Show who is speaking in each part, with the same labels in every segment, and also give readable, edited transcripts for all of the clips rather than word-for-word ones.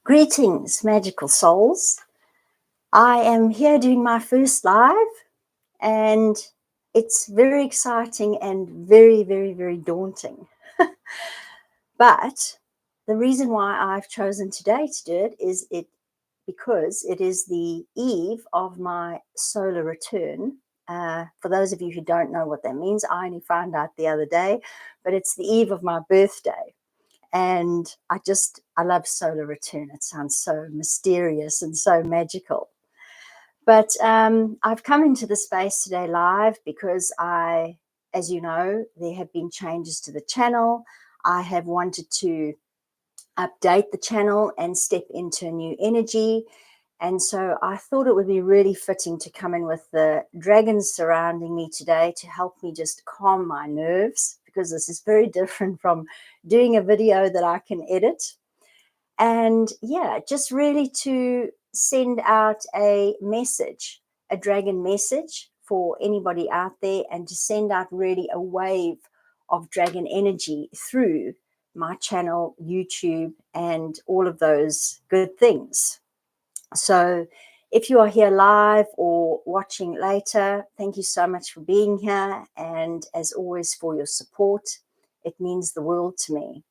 Speaker 1: Greetings, magical souls. I am here doing my first live, and it's very exciting and very, very, very daunting. But the reason why I've chosen today to do it is because it is the eve of my solar return. For those of you who don't know what that means, I only found out the other day, but it's the eve of my birthday. And I love solar return. It sounds so mysterious and so magical. But I've come into the space today live because as you know, there have been changes to the channel. I have wanted to update the channel and step into a new energy. And so I thought it would be really fitting to come in with the dragons surrounding me today to help me just calm my nerves, because this is very different from doing a video that I can edit. And yeah, just really to send out a message, a dragon message for anybody out there, and to send out really a wave of dragon energy through my channel, YouTube, and all of those good things. So if you are here live or watching later, thank you so much for being here. And as always, for your support. It means the world to me.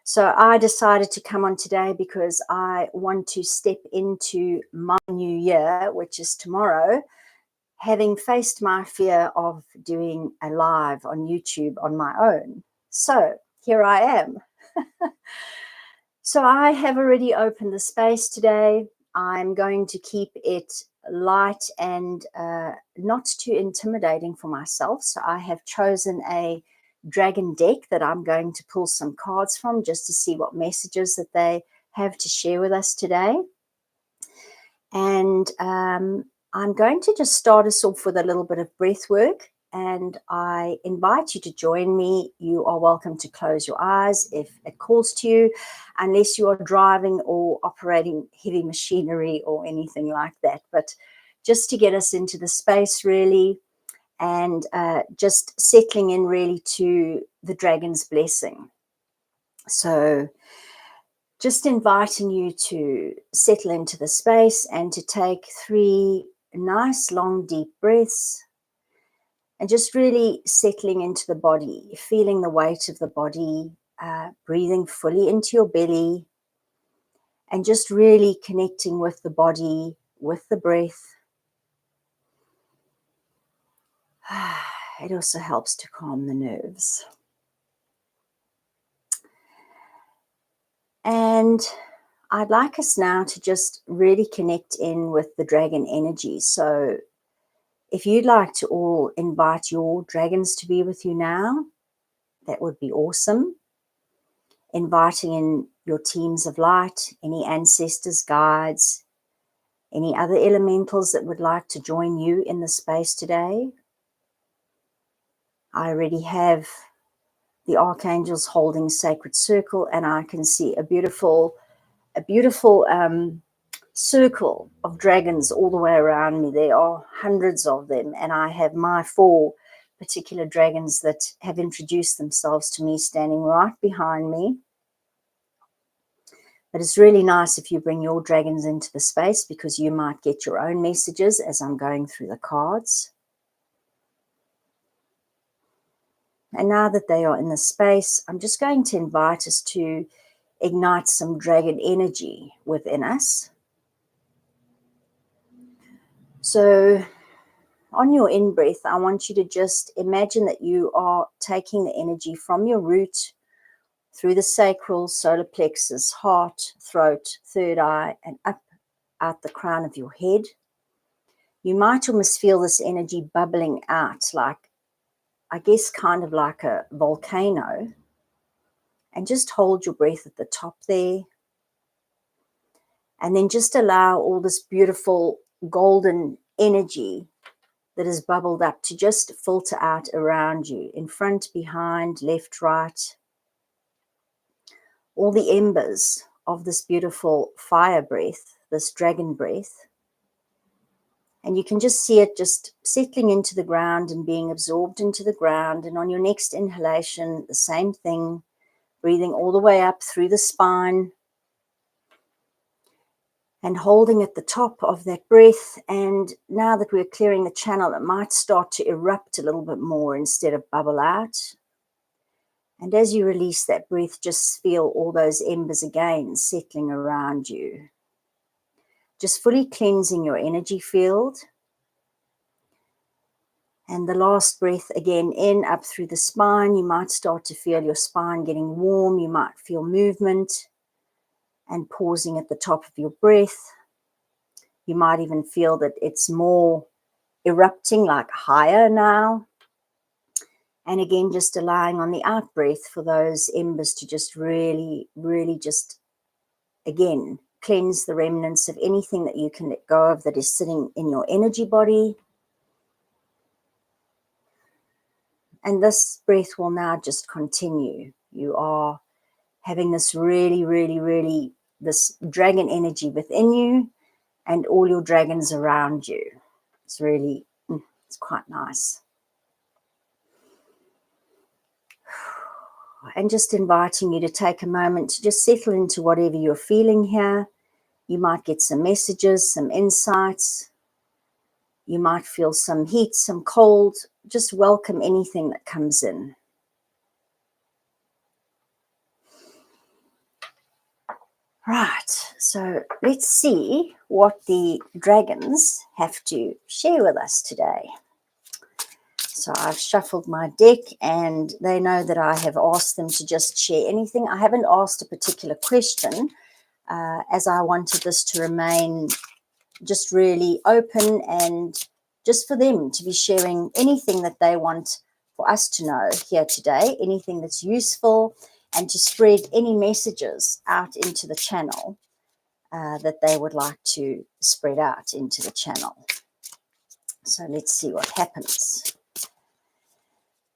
Speaker 1: So I decided to come on today because I want to step into my new year, which is tomorrow, having faced my fear of doing a live on YouTube on my own. So here I am. So I have already opened the space today. I'm going to keep it light and not too intimidating for myself. So I have chosen a dragon deck that I'm going to pull some cards from just to see what messages that they have to share with us today. And I'm going to just start us off with a little bit of breath work. And I invite you to join me. You are welcome to close your eyes if it calls to you, unless you are driving or operating heavy machinery or anything like that. But just to get us into the space really, and just settling in really to the dragon's blessing. So just inviting you to settle into the space and to take 3 nice, long, deep breaths. And just really settling into the body, feeling the weight of the body, breathing fully into your belly, and just really connecting with the body, with the breath. It also helps to calm the nerves. And I'd like us now to just really connect in with the dragon energy. So if you'd like to all invite your dragons to be with you now, that would be awesome. Inviting in your teams of light, any ancestors, guides, any other elementals that would like to join you in the space today. I already have the archangels holding sacred circle, and I can see a beautiful circle of dragons all the way around me. There are hundreds of them, and I have my 4 particular dragons that have introduced themselves to me standing right behind me. But it's really nice if you bring your dragons into the space, because you might get your own messages as I'm going through the cards. And now that they are in the space, I'm just going to invite us to ignite some dragon energy within us. So on your in-breath, I want you to just imagine that you are taking the energy from your root through the sacral, solar plexus, heart, throat, third eye, and up out the crown of your head. You might almost feel this energy bubbling out, like, I guess, kind of like a volcano. And just hold your breath at the top there. And then just allow all this beautiful golden energy that has bubbled up to just filter out around you, in front, behind, left, right. All the embers of this beautiful fire breath, this dragon breath. And you can just see it just settling into the ground and being absorbed into the ground. And on your next inhalation, the same thing, breathing all the way up through the spine, and holding at the top of that breath. And now that we're clearing the channel, it might start to erupt a little bit more instead of bubble out. And as you release that breath, just feel all those embers again settling around you. Just fully cleansing your energy field. And the last breath again in, up through the spine. You might start to feel your spine getting warm. You might feel movement. And pausing at the top of your breath. You might even feel that it's more erupting, like higher now. And again, just allowing on the out breath for those embers to just really, really just, again, cleanse the remnants of anything that you can let go of that is sitting in your energy body. And this breath will now just continue. You are having this really, really, really, this dragon energy within you and all your dragons around you. It's really, it's quite nice. And just inviting you to take a moment to just settle into whatever you're feeling here. You might get some messages, some insights. You might feel some heat, some cold. Just welcome anything that comes in. Right, so let's see what the dragons have to share with us today. So I've shuffled my deck and they know that I have asked them to just share anything. I haven't asked a particular question as I wanted this to remain just really open and just for them to be sharing anything that they want for us to know here today, anything that's useful, and to spread any messages out into the channel that they would like to spread out into the channel. So let's see what happens.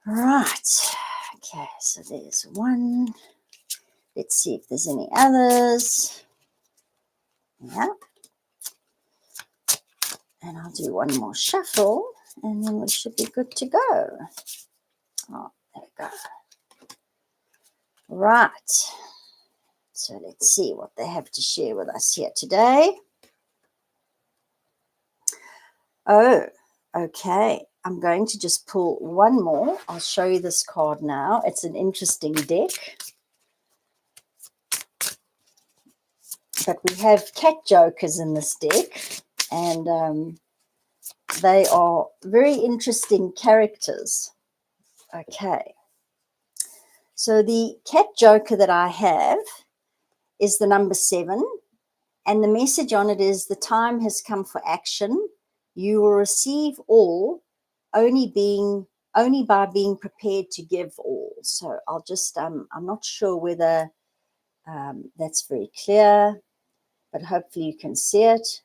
Speaker 1: Right. Okay, so there's one. Let's see if there's any others. Yeah. And I'll do one more shuffle and then we should be good to go. Oh, there we go. Right. So let's see what they have to share with us here today. Oh, okay. I'm going to just pull one more. I'll show you this card now. It's an interesting deck. But we have cat jokers in this deck. And they are very interesting characters. Okay. So the cat joker that I have is the number 7. And the message on it is, the time has come for action. You will receive all only by being prepared to give all. So I'll just, I'm not sure whether that's very clear, but hopefully you can see it.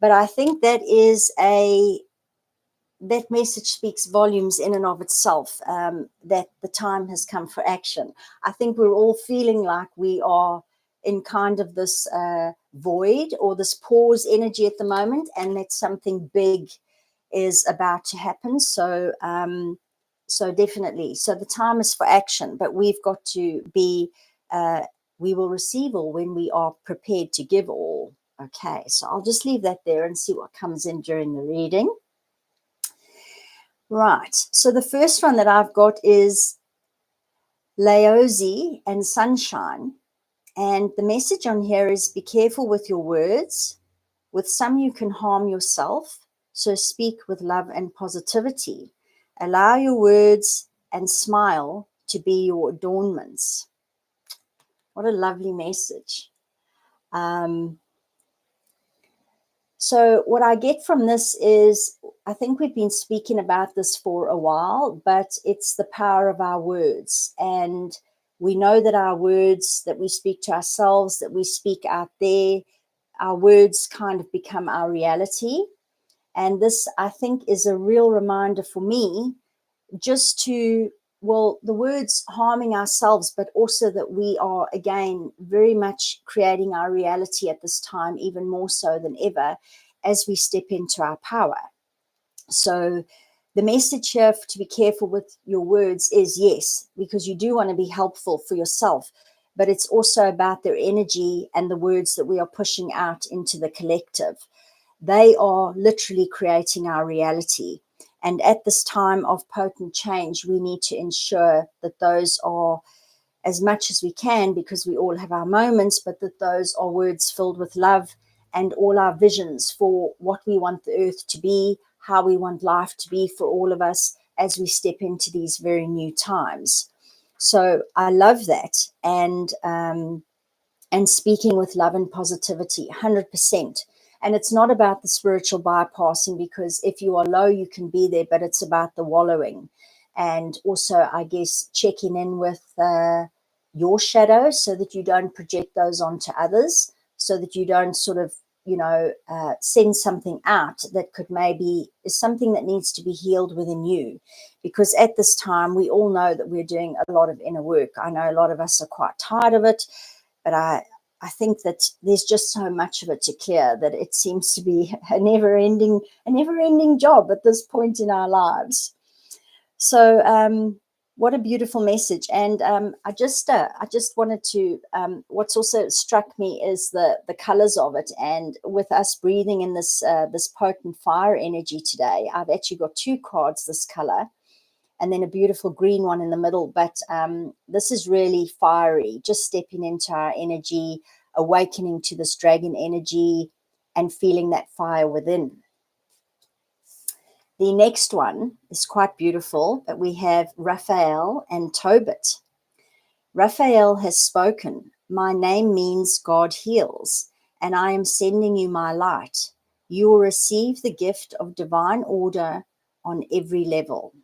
Speaker 1: But I think that that message speaks volumes in and of itself, that the time has come for action. I think we're all feeling like we are in kind of this void or this pause energy at the moment, and that something big is about to happen. So, so definitely. So the time is for action, but we've got to be, we will receive all when we are prepared to give all. Okay, so I'll just leave that there and see what comes in during the reading. Right, so the first one that I've got is Laozi and Sunshine. And the message on here is, be careful with your words. With some you can harm yourself, so speak with love and positivity. Allow your words and smile to be your adornments. What a lovely message. So what I get from this is, I think we've been speaking about this for a while, but it's the power of our words. And we know that our words that we speak to ourselves, that we speak out there, our words kind of become our reality. And this, I think, is a real reminder for me just to, well, the words harming ourselves, but also that we are, again, very much creating our reality at this time, even more so than ever, as we step into our power. So the message here to be careful with your words is, yes, because you do want to be helpful for yourself. but it's also about their energy and the words that we are pushing out into the collective. They are literally creating our reality. And at this time of potent change, we need to ensure that those are, as much as we can, because we all have our moments, but that those are words filled with love and all our visions for what we want the earth to be, how we want life to be for all of us as we step into these very new times. So I love that. And speaking with love and positivity, 100%. And it's not about the spiritual bypassing, because if you are low, you can be there, but it's about the wallowing. And also, I guess, checking in with your shadow so that you don't project those onto others, so that you don't sort of, send something out that could maybe is something that needs to be healed within you. Because at this time, we all know that we're doing a lot of inner work. I know a lot of us are quite tired of it, but I think that there's just so much of it to clear that it seems to be a never-ending job at this point in our lives. So what a beautiful message. And I just wanted to, what's also struck me is the colors of it. And with us breathing in this potent fire energy today, I've actually got 2 cards this color, and then a beautiful green one in the middle. But this is really fiery, just stepping into our energy, awakening to this dragon energy and feeling that fire within. The next one is quite beautiful, but we have Raphael and Tobit. Raphael has spoken. My name means God heals, and I am sending you my light. You will receive the gift of divine order on every level.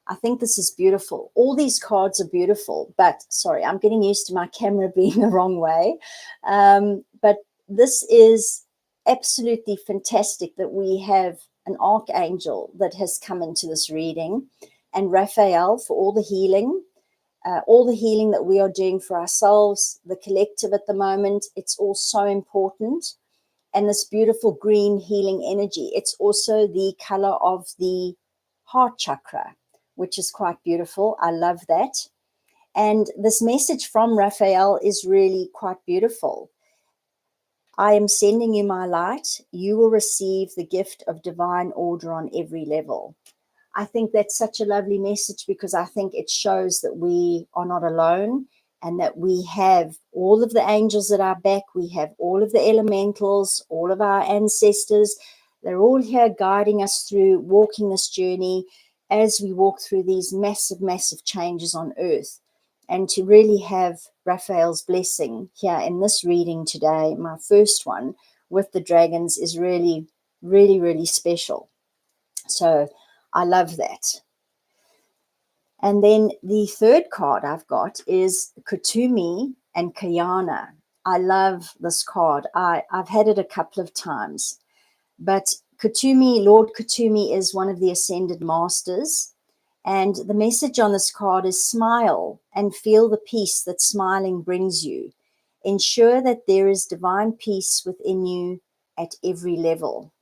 Speaker 1: I think this is beautiful. All these cards are beautiful, but sorry, I'm getting used to my camera being the wrong way. But this is absolutely fantastic that we have an archangel that has come into this reading, and Raphael for all the healing that we are doing for ourselves, the collective at the moment. It's all so important. And this beautiful green healing energy, it's also the color of the heart chakra, which is quite beautiful. I love that. And this message from Raphael is really quite beautiful. I am sending you my light. You will receive the gift of divine order on every level. I think that's such a lovely message, because I think it shows that we are not alone, and that we have all of the angels at our back. We have all of the elementals, all of our ancestors. They're all here guiding us through walking this journey as we walk through these massive, massive changes on earth. And to really have Raphael's blessing here in this reading today, my first one with the dragons, is really, really, really special. So I love that. And then the third card I've got is Kuthumi and Kayana. I love this card. I've had it a couple of times. But Kuthumi, Lord Kuthumi, is one of the ascended masters. And the message on this card is smile and feel the peace that smiling brings you. Ensure that there is divine peace within you at every level.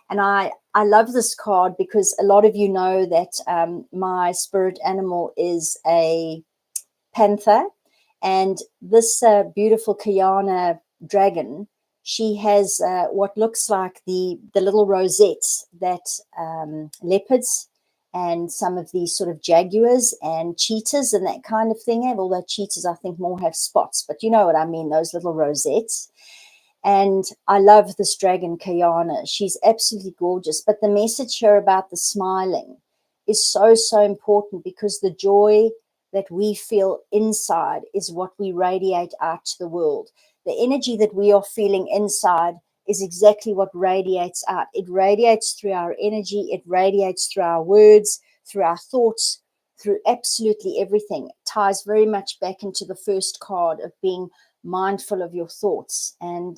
Speaker 1: And I love this card because a lot of you know that my spirit animal is a panther. And this beautiful Kayana dragon, she has what looks like the little rosettes that leopards and some of these sort of jaguars and cheetahs and that kind of thing have. Although cheetahs, I think, more have spots. But you know what I mean, those little rosettes. And I love this dragon, Kayana. She's absolutely gorgeous. But the message here about the smiling is so, so important, because the joy that we feel inside is what we radiate out to the world. The energy that we are feeling inside is exactly what radiates out. It radiates through our energy. It radiates through our words, through our thoughts, through absolutely everything. It ties very much back into the first card of being mindful of your thoughts. And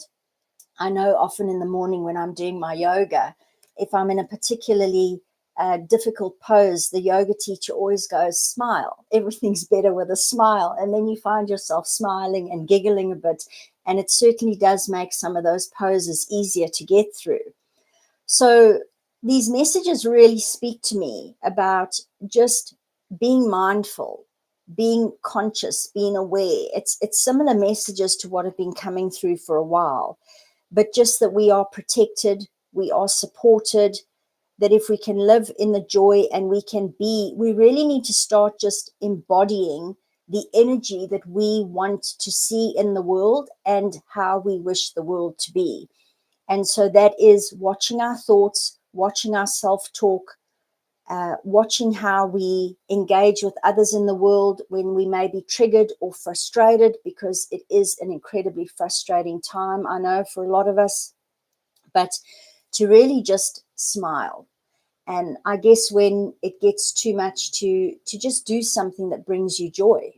Speaker 1: I know often in the morning when I'm doing my yoga, if I'm in a particularly difficult pose, the yoga teacher always goes, smile. Everything's better with a smile. And then you find yourself smiling and giggling a bit. And it certainly does make some of those poses easier to get through. So these messages really speak to me about just being mindful being conscious, being aware. It's similar messages to what have been coming through for a while, but just that we are protected, we are supported, that if we can live in the joy and we really need to start just embodying the energy that we want to see in the world and how we wish the world to be. And so that is watching our thoughts, watching our self-talk, watching how we engage with others in the world when we may be triggered or frustrated, because it is an incredibly frustrating time, I know, for a lot of us, but to really just smile. And I guess when it gets too much, to just do something that brings you joy.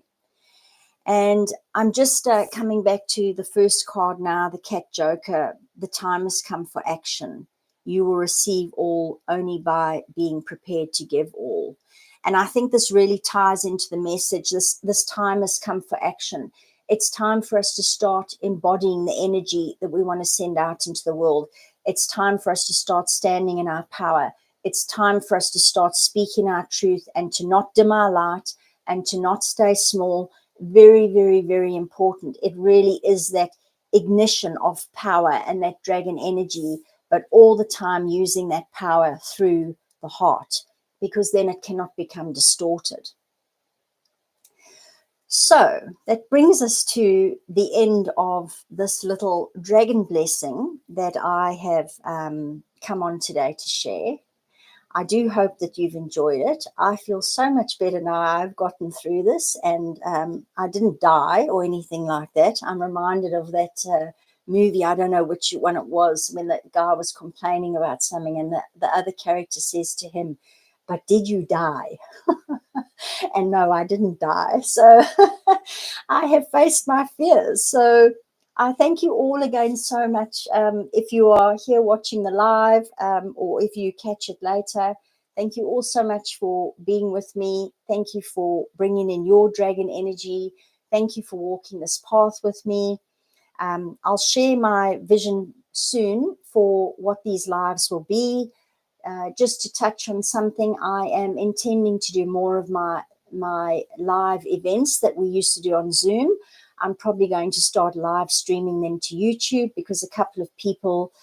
Speaker 1: And I'm just coming back to the first card now, the Cat Joker. The time has come for action. You will receive all only by being prepared to give all. And I think this really ties into the message. This time has come for action. It's time for us to start embodying the energy that we want to send out into the world. It's time for us to start standing in our power. It's time for us to start speaking our truth and to not dim our light and to not stay small. Very, very, very important. It really is that ignition of power and that dragon energy, but all the time using that power through the heart, because then it cannot become distorted. So that brings us to the end of this little dragon blessing that I have come on today to share. I do hope that you've enjoyed it. I feel so much better now I've gotten through this, and I didn't die or anything like that. I'm reminded of that movie, I don't know which one it was, when that guy was complaining about something and the other character says to him, "But did you die?" And no, I didn't die. So I have faced my fears. So I thank you all again so much. If you are here watching the live, or if you catch it later, thank you all so much for being with me. Thank you for bringing in your dragon energy. Thank you for walking this path with me. I'll share my vision soon for what these lives will be. Just to touch on something, I am intending to do more of my live events that we used to do on Zoom. I'm probably going to start live streaming them to YouTube, because a couple of people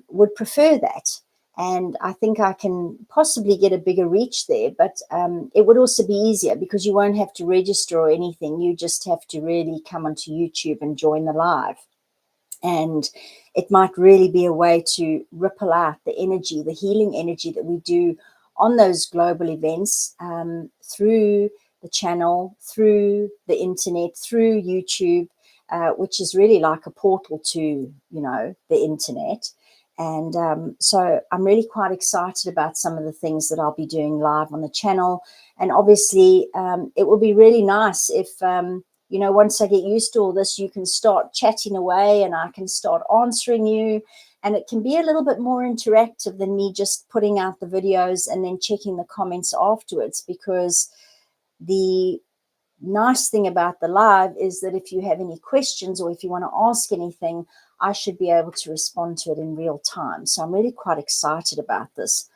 Speaker 1: would prefer that. And I think I can possibly get a bigger reach there, but it would also be easier because you won't have to register or anything. You just have to really come onto YouTube and join the live. And it might really be a way to ripple out the energy, the healing energy that we do on those global events, through the channel, through the internet, through YouTube, which is really like a portal to, the internet. And so I'm really quite excited about some of the things that I'll be doing live on the channel. And obviously, it will be really nice if, once I get used to all this, you can start chatting away and I can start answering you. And it can be a little bit more interactive than me just putting out the videos and then checking the comments afterwards, because the nice thing about the live is that if you have any questions or if you want to ask anything, I should be able to respond to it in real time. So I'm really quite excited about this.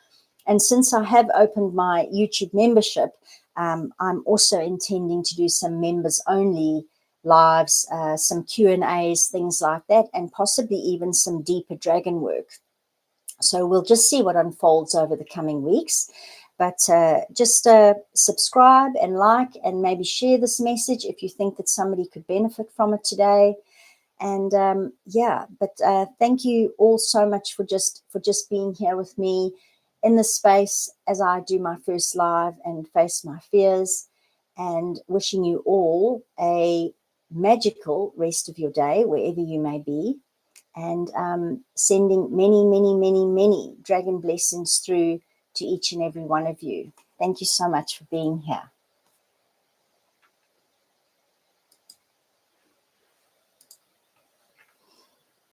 Speaker 1: And since I have opened my YouTube membership, I'm also intending to do some members only lives, some Q&As, things like that, and possibly even some deeper dragon work. So we'll just see what unfolds over the coming weeks. But just subscribe and like and maybe share this message if you think that somebody could benefit from it today. And thank you all so much for just being here with me in this space as I do my first live and face my fears, and wishing you all a magical rest of your day wherever you may be, and sending many, many, many, many dragon blessings through to each and every one of you. Thank you so much for being here.